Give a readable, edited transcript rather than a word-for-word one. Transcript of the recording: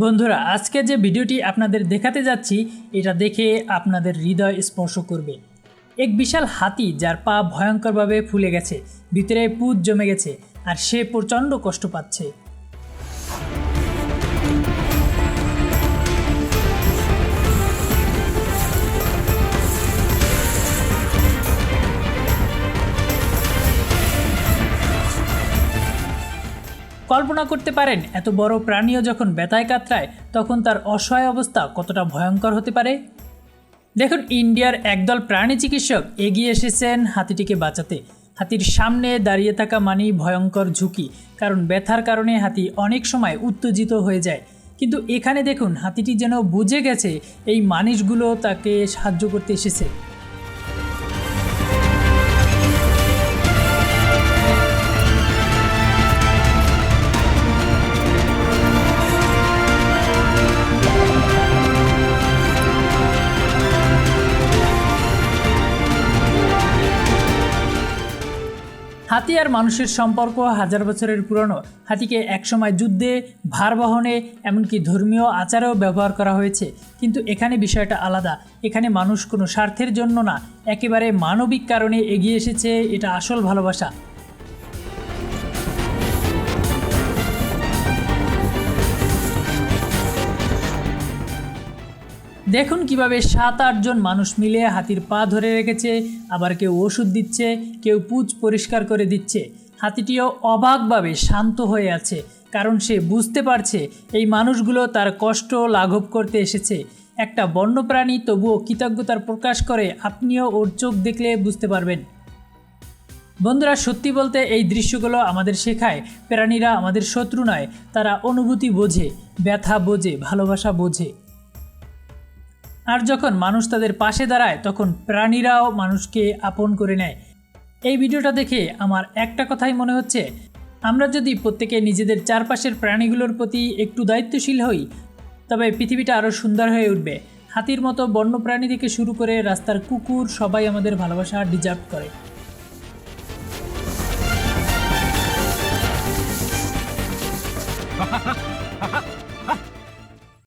বন্ধুরা, আজকে যে ভিডিওটি আপনাদের দেখাতে যাচ্ছি এটা দেখে আপনাদের হৃদয় স্পর্শ করবে। এক বিশাল হাতি যার পা ভয়ঙ্করভাবে ফুলে গেছে, ভিতরে পুঁজ জমে গেছে আর সে প্রচণ্ড কষ্ট পাচ্ছে। কল্পনা করতে পারেন এত বড় প্রাণীও যখন ব্যথায় কাতরায় তখন তার অসহায় অবস্থা কতটা ভয়ঙ্কর হতে পারে। দেখুন, ইন্ডিয়ার একদল প্রাণী চিকিৎসক এগিয়ে এসেছেন হাতিটিকে বাঁচাতে। হাতির সামনে দাঁড়িয়ে থাকা মানেই ভয়ঙ্কর ঝুঁকি, কারণ ব্যথার কারণে হাতি অনেক সময় উত্তেজিত হয়ে যায়। কিন্তু এখানে দেখুন, হাতিটি যেন বুঝে গেছে এই মানুষগুলো তাকে সাহায্য করতে এসেছে। হাতি আর মানুষের সম্পর্ক হাজার বছরের পুরনো। হাতিকে একসময় যুদ্ধে, ভার বহনে, এমনকি ধর্মীয় আচারেও ব্যবহার করা হয়েছে। কিন্তু এখানে বিষয়টা আলাদা। এখানে মানুষ কোনো স্বার্থের জন্য না, একেবারে মানবিক কারণে এগিয়ে এসেছে। এটা আসল ভালোবাসা। দেখুন কিভাবে 7-8 জন মানুষ মিলে হাতির পা ধরে রেখেছে, আবার কেউ ওষুধ দিচ্ছে, কেউ পুঁজ পরিষ্কার করে দিচ্ছে। হাতিটিও অবাকভাবে শান্ত হয়ে আছে, কারণ সে বুঝতে পারছে এই মানুষগুলো তার কষ্ট লাঘব করতে এসেছে। একটা বন্যপ্রাণী তবুও কৃতজ্ঞতার প্রকাশ করে, আপনিও ওর চোখ দেখলে বুঝতে পারবেন। বন্ধুরা, সত্যি বলতে এই দৃশ্যগুলো আমাদের শেখায় প্রাণীরা আমাদের শত্রু নয়, তারা অনুভূতি বোঝে, ব্যথা বোঝে, ভালোবাসা বোঝে। আর যখন মানুষ তাদের পাশে দাঁড়ায় তখন প্রাণীরাও মানুষকে আপন করে নেয়। এই ভিডিওটা দেখে আমার একটা কথাই মনে হচ্ছে, আমরা যদি প্রত্যেকে নিজেদের চারপাশের প্রাণীগুলোর প্রতি একটু দায়িত্বশীল হই, তবে পৃথিবীটা আরও সুন্দর হয়ে উঠবে। হাতির মতো বন্যপ্রাণী থেকে শুরু করে রাস্তার কুকুর, সবাই আমাদের ভালোবাসা ডিজার্ভ করে।